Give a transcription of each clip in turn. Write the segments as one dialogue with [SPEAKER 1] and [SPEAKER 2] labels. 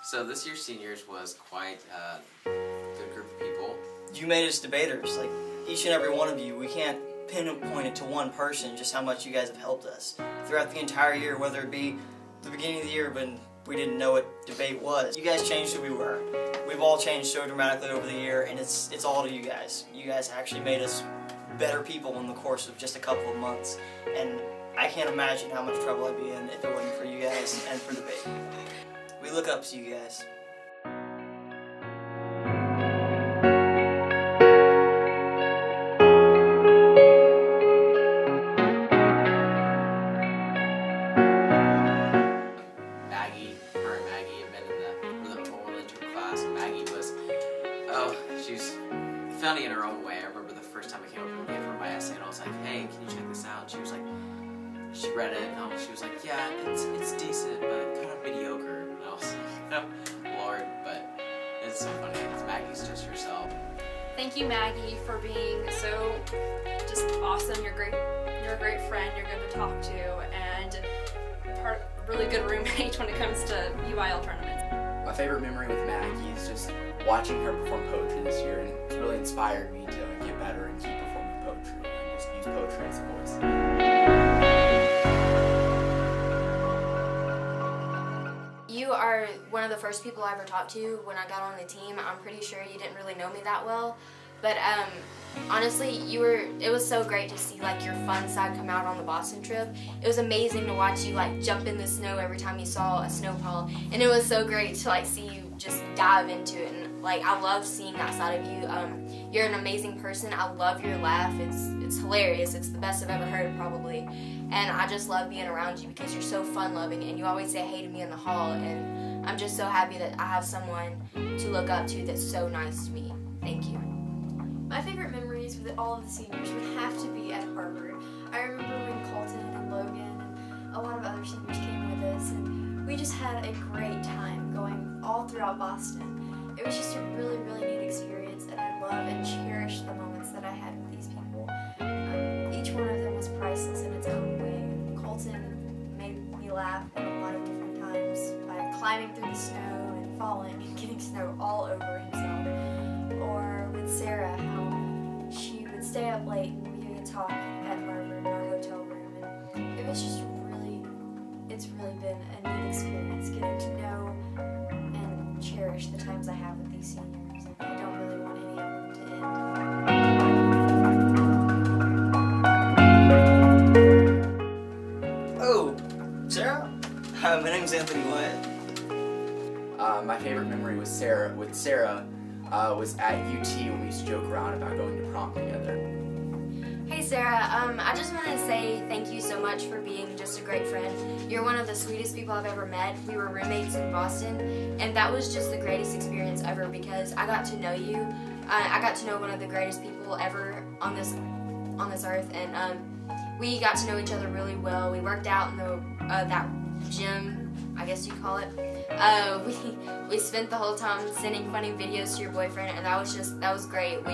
[SPEAKER 1] So this year's seniors was quite a good group of people.
[SPEAKER 2] You made us debaters, like each and every one of you. We can't pinpoint it to one person, just how much you guys have helped us throughout the entire year, whether it be the beginning of the year when we didn't know what debate was. You guys changed who we were. We've all changed so dramatically over the year, and it's all to you guys. You guys actually made us better people in the course of just a couple of months, and I can't imagine how much trouble I'd be in if it wasn't for you guys and for debate. We look up to you guys.
[SPEAKER 1] She's funny in her own way. I remember the first time I came up and gave her my essay, and I was like, "Hey, can you check this out?" And she was like, she read it, and she was like, "Yeah, it's decent, but kind of mediocre." And I was like, "Oh, Lord," but it's so funny because Maggie's just herself.
[SPEAKER 3] Thank you, Maggie, for being so just awesome. You're great. You're a great friend. You're good to talk to, and a really good roommate when it comes to UIL tournaments.
[SPEAKER 4] My favorite memory with Maggie is just watching her perform poetry this year, and it's really inspired me to get better and keep performing poetry and just use poetry as a voice.
[SPEAKER 5] You are one of the first people I ever talked to when I got on the team. I'm pretty sure you didn't really know me that well, but honestly, it was so great to see like your fun side come out on the Boston trip. It was amazing to watch you like jump in the snow every time you saw a snowfall, and it was so great to like see you just dive into it. And like I love seeing that side of you. You're an amazing person. I love your laugh. It's hilarious. It's the best I've ever heard probably, and I just love being around you because you're so fun-loving and you always say hey to me in the hall, and I'm just so happy that I have someone to look up to that's so nice to me. Thank you.
[SPEAKER 6] My favorite memories with all of the seniors would have to be at Harvard. I remember when Colton and Logan and a lot of other seniors came with us, and we just had a great time going all throughout Boston. It was just a really, really neat experience, and I love and cherish the moments that I had with these people. Each one of them was priceless in its own way. Colton made me laugh at a lot of different times by climbing through the snow and falling and getting snow all over himself. Or with Sarah, how she would stay up late and we would talk at Harvard in our hotel room, and it was just it's really been a neat experience getting to know and cherish the times I have with these seniors, and I don't really want any of them to end.
[SPEAKER 2] Oh, Sarah? My name's Anthony Wyatt.
[SPEAKER 4] My favorite memory with Sarah was at UT when we used to joke around about going to prom together.
[SPEAKER 5] Hey Sarah, I just want to say thank you so much for being just a great friend. You're one of the sweetest people I've ever met. We were roommates in Boston, and that was just the greatest experience ever because I got to know you. I got to know one of the greatest people ever on this earth, and we got to know each other really well. We worked out in that gym, I guess you call it. We spent the whole time sending funny videos to your boyfriend, and that was great.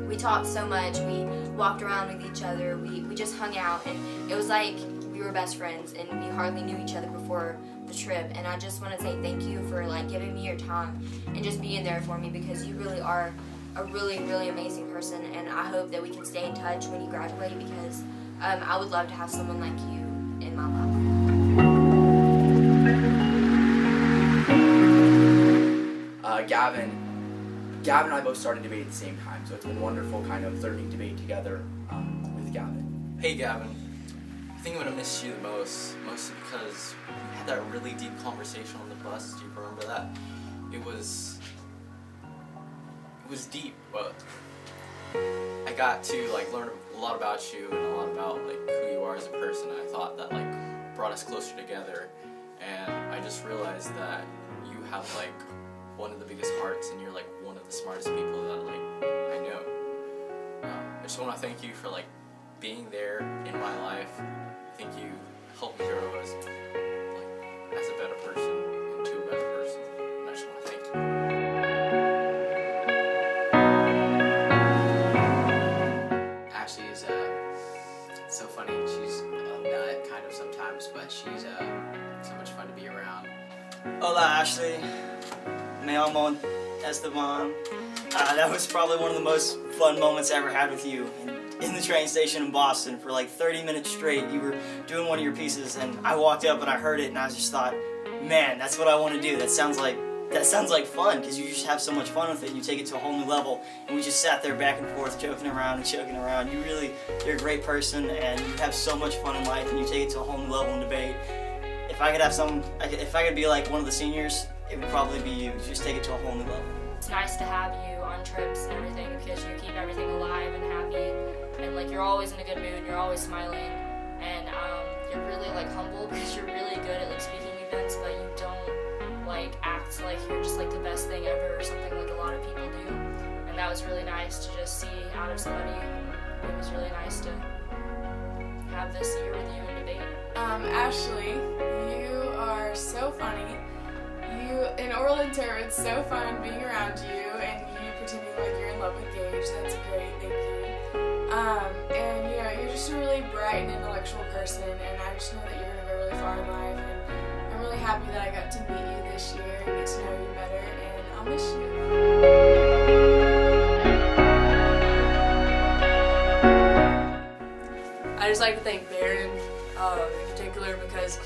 [SPEAKER 5] We talked so much. We walked around with each other. We just hung out, and it was like we were best friends, and we hardly knew each other before the trip. And I just want to say thank you for like giving me your time and just being there for me because you really are a really, really amazing person. And I hope that we can stay in touch when you graduate because I would love to have someone like you in my life.
[SPEAKER 4] Gavin and I both started debate at the same time, so it's been wonderful kind of learning debate together with Gavin.
[SPEAKER 7] Hey Gavin, I think I'm going to miss you the most, mostly because we had that really deep conversation on the bus. Do you remember that? It was deep, but I got to like learn a lot about you and a lot about like who you are as a person. And I thought that like brought us closer together, and I just realized that you have like one of the biggest hearts, and you're like one of the smartest people that like I know. I just want to thank you for like being there in my life. I think you helped me grow as a better person into a better person, and I just want to thank you.
[SPEAKER 1] Ashley is so funny. She's a nut kind of sometimes, but she's so much fun to be around.
[SPEAKER 2] Hola. Ashley, me amo Esteban. That was probably one of the most fun moments I ever had with you in the train station in Boston. For like 30 minutes straight, you were doing one of your pieces, and I walked up and I heard it, and I just thought, man, that's what I want to do. That sounds like fun, because you just have so much fun with it. You take it to a whole new level, and we just sat there back and forth, joking around and joking around. You're a great person, and you have so much fun in life, and you take it to a whole new level in debate. If I could be like one of the seniors, it would probably be you. Just take it to a whole new level.
[SPEAKER 5] It's nice to have you on trips and everything because you keep everything alive and happy, and like you're always in a good mood, you're always smiling, and you're really like humble because you're really good at like speaking events, but you don't like act like you're just like the best thing ever or something like a lot of people do. And that was really nice to just see out of somebody. It was really nice to have this year with you in debate.
[SPEAKER 8] Ashley, you are so funny. In oral term, it's so fun being around you and you pretending like you're in love with Gage. That's great, thank you. And you know, you're just a really bright and intellectual person, and I just know that you're gonna go really far in life. And I'm really happy that I got to meet you this year and get to know you better. And I'll miss you.
[SPEAKER 9] I just like to thank Baron in particular because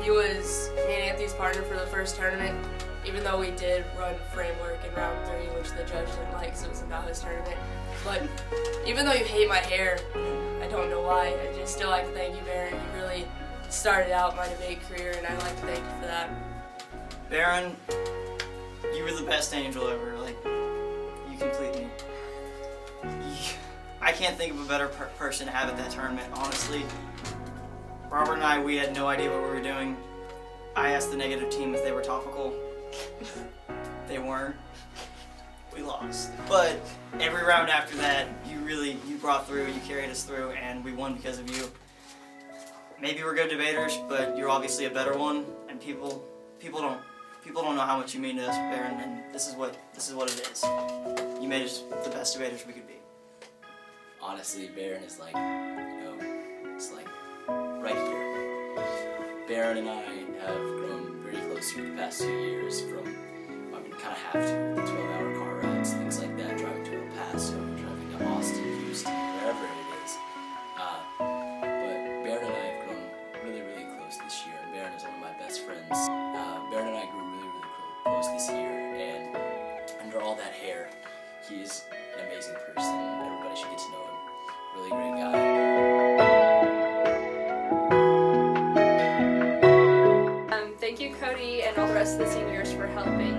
[SPEAKER 9] he was me and Anthony's partner for the first tournament, even though we did run framework in round 3, which the judge didn't like because it was about his tournament. But even though you hate my hair, I don't know why, I just still like to thank you, Baron. You really started out my debate career, and I'd like to thank you for that.
[SPEAKER 2] Baron, you were the best angel ever. Like, you complete me. I can't think of a better person to have at that tournament, honestly. Robert and I, we had no idea what we were doing. I asked the negative team if they were topical. They weren't. We lost. But every round after that, you brought through, you carried us through, and we won because of you. Maybe we're good debaters, but you're obviously a better one, and people don't know how much you mean to us, Baron, and this is what it is. You made us the best debaters we could be.
[SPEAKER 4] Honestly, Baron is like, it's like right here. Baron and I have grown very close through the past 2 years from, kind of have to, the 12-hour car rides, things like that, driving to El Paso, driving to Austin, Houston, wherever it is. But Baron and I have grown really, really close this year, and Baron is one of my best friends. Baron and I grew really, really close this year, and under all that hair, he's an amazing person. Everybody should get to know him. Really great guy.
[SPEAKER 3] Thank you, Cody, and all the rest of the seniors for helping,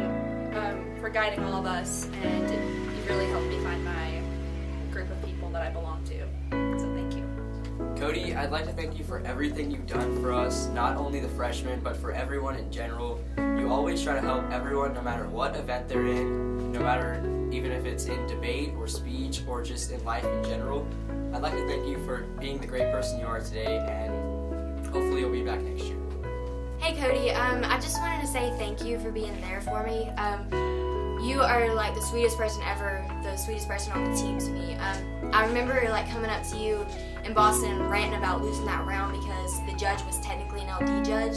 [SPEAKER 3] for guiding all of us, and you really helped me find my group of people that I belong to. So thank you.
[SPEAKER 10] Cody, I'd like to thank you for everything you've done for us, not only the freshmen, but for everyone in general. You always try to help everyone no matter what event they're in, no matter even if it's in debate or speech or just in life in general. I'd like to thank you for being the great person you are today, and hopefully you'll be back next year.
[SPEAKER 5] Hey Cody, I just wanted to say thank you for being there for me. You are like the sweetest person ever, the sweetest person on the team to me. I remember like coming up to you in Boston and ranting about losing that round because the judge was technically an LD judge.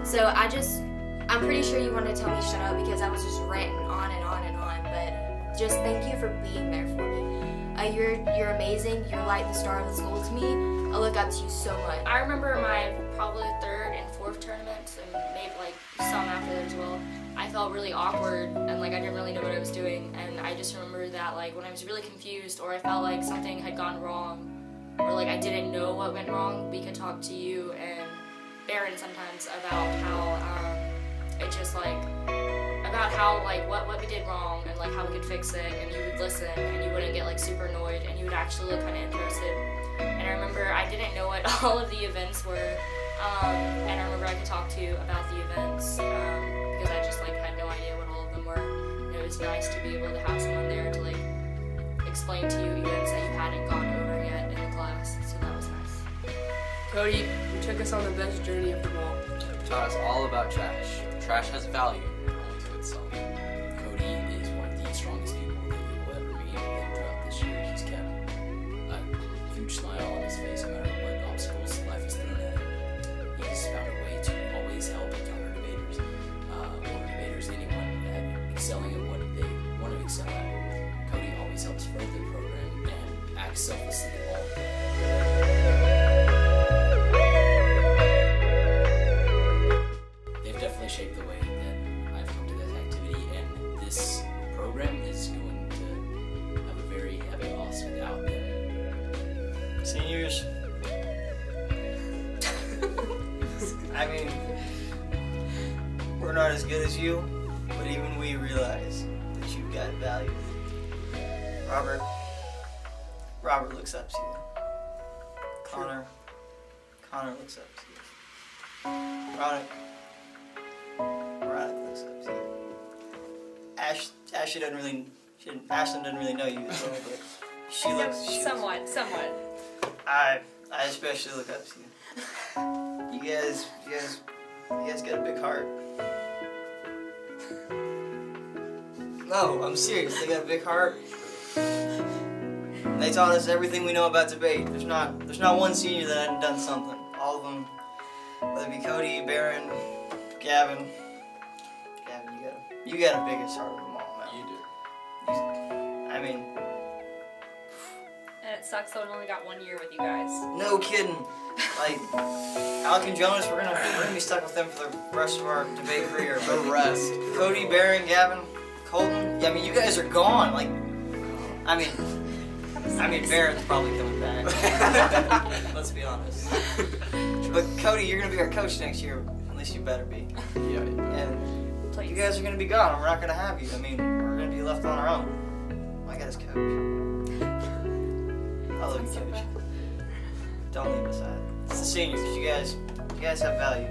[SPEAKER 5] So I'm pretty sure you wanted to tell me shut up because I was just ranting on and on and on, but just thank you for being there for me. You're amazing, you're like the star of the school to me. I look up to you so much.
[SPEAKER 11] I remember my probably 3rd and 4th tournaments, and maybe like some after that as well. I felt really awkward and like I didn't really know what I was doing, and I just remember that like when I was really confused or I felt like something had gone wrong or like I didn't know what went wrong, we could talk to you and Baron sometimes about how it's just like about how like what we did wrong and like how we could fix it, and you would listen and you wouldn't get like super annoyed and you would actually look kind of interested. And I remember I didn't know what all of the events were, and I remember I could talk to you about the events because I just like had no idea what all of them were. And it was nice to be able to have someone there to like explain to you events that you hadn't gone over yet in the class. So that was nice.
[SPEAKER 9] Cody, you took us on the best journey of them all.
[SPEAKER 10] You taught us all about trash. Trash has value, only to itself.
[SPEAKER 4] Cody is one of the strongest people that you will ever meet, and throughout this year he's kept a huge smile on his face no matter what obstacles life has thrown at him. He's found a way to always help and counter debaters. Over act selflessly at all. They've definitely shaped the way that I've come to this activity, and this program is going to have a very heavy loss without them.
[SPEAKER 2] Seniors. I mean, we're not as good as you, but even we realize that you've got value. Robert looks up to you. Connor looks up to you. Veronica looks up to you. Ashlyn doesn't really know you as well, but she looks.
[SPEAKER 3] Somewhat.
[SPEAKER 2] I especially look up to you. You guys got a big heart. No, I'm serious. They got a big heart. They taught us everything we know about debate. There's not one senior that hadn't done something. All of them, whether it be Cody, Baron, Gavin, you got the biggest heart of them all, man.
[SPEAKER 7] You do.
[SPEAKER 2] I mean,
[SPEAKER 3] And it sucks that we only got 1 year with you guys.
[SPEAKER 2] no kidding. Like, Alec and Jonas, we're gonna be stuck with them for the rest of our debate career.
[SPEAKER 7] The rest.
[SPEAKER 2] Cody, Baron, Gavin, Colton. Yeah, I mean, you guys are gone. Like, I mean, Baron's probably coming back. Let's be honest. But Cody, you're gonna be our coach next year. At least you better be.
[SPEAKER 7] Yeah.
[SPEAKER 2] And
[SPEAKER 3] Please.
[SPEAKER 2] you guys are gonna be gone. And we're not gonna have you. I mean, we're gonna be left on our own. I got his coach. I love you, coach. Don't leave us out. It's the seniors. You guys have value.